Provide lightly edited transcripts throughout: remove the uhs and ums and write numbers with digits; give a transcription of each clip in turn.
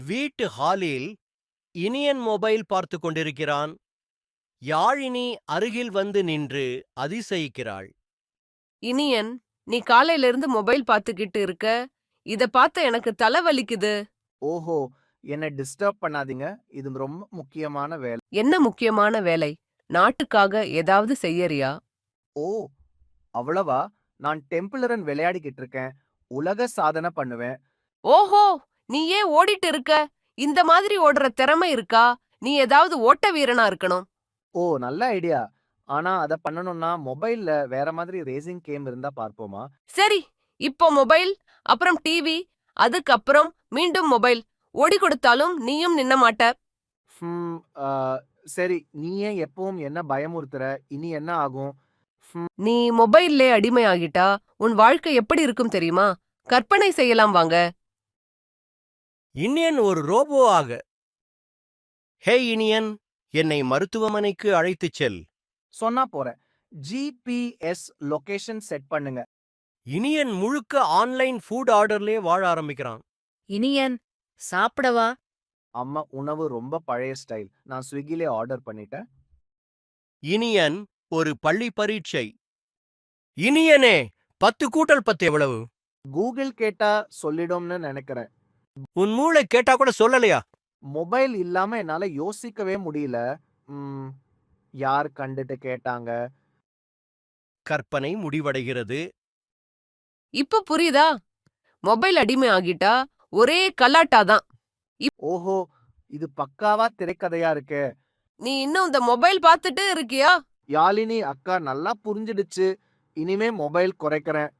வீட்டு ஹாலில் இனியன் மொபைல் பார்த்து கொண்டிருக்கிறான். யாழினி அருகில் வந்து நின்று அதிசயிக்கிறாள். இனியன், நீ காலையில இருந்து மொபைல் பாத்துக்கிட்டு இருக்க. இத பார்த்த எனக்கு தலை வலிக்குது. ஓஹோ! என்ன டிஸ்டர்ப் பண்ணாதீங்க. இது ரொம்ப முக்கியமான வேலை. என்ன முக்கியமான வேலை? நாட்டுக்காக ஏதாவது செய்யறியா? ஓ! அவ்வளவா? நான் டெம்பிள் ரன் விளையாடிக்கிட்டு இருக்கேன். உலக சாதனை பண்ணுவேன். ஓஹோ! நீ ஏன் ஓடிட்டு இருக்க? இந்த மாதிரி ஓடுற திறமை இருக்கா? நீ ஏதாவது ஓட்ட வீரனா இருக்கணும். ஓ! நல்ல ஐடியா. ஆனா அத பண்ணணும்னா மொபைல்ல வேற மாதிரி ரேசிங் கேம் இருந்தா பார்ப்போமா? சரி, இப்போ மொபைல், அப்புறம் டிவி, அதுக்கப்புறம் மீண்டும் மொபைல். ஓடி கொடுத்தாலும் நீயும் நின்ன மாட்ட. ம். ஆ சரி. நீ ஏன் எப்பவும் என்ன பயமுறுத்துற? இனி என்ன ஆகும்? நீ மொபைல்லே அடிமையாகிட்டா உன் வாழ்க்கை எப்படி இருக்கும் தெரியுமா? கற்பனை செய்யலாம் வாங்க. இனியன் ஒரு ரோபோ ஆக. ஹே இனியன், என்னை மருத்துவமனைக்கு அழைத்துச் செல். சொன்னா போறேன். ஜிபிஎஸ் லொகேஷன் செட் பண்ணுங்க. இனியன் முழுக்க ஆன்லைன் ஃபுட் ஆர்டர்லயே வாழ ஆரம்பிக்கிறான். இனியன், சாப்பிடவா? அம்மா உணவு ரொம்ப பழைய ஸ்டைல். நான் ஸ்விக்கிலே ஆர்டர் பண்ணிட்டேன். இனியன் ஒரு பள்ளி பரீட்சை. இனியனே, 10 கூட்டல் 10 எவ்வளவு? கூகுள் கேட்டா சொல்லிடும்னு நினைக்கிறேன். உன் மூளை கேட்டா கூட சொல்லலையா? மொபைல் இல்லாம என்னால யோசிக்கவே முடியல. யார் கண்டுட்டு கேட்டாங்க? கற்பனை முடிவடைகிறது. இப்ப புரியுதா? மொபைல் அடிமை ஆகிட்டா ஒரே கலாட்டாதான். ஓஹோ! இது பக்காவா திரைக்கதையா இருக்கே. நீ இன்னும் இந்த மொபைல் பார்த்துட்டு இருக்கியா? யாழினி அக்கா நல்லா புரிஞ்சிடுச்சு. இனிமே மொபைல் குறைக்கிறேன்.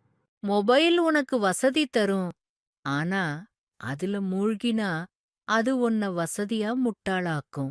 மொபைல் உனக்கு வசதி தரும். ஆனா, அதுல மூழ்கினா அது உன்னை வசதியா முட்டாளாக்கும்.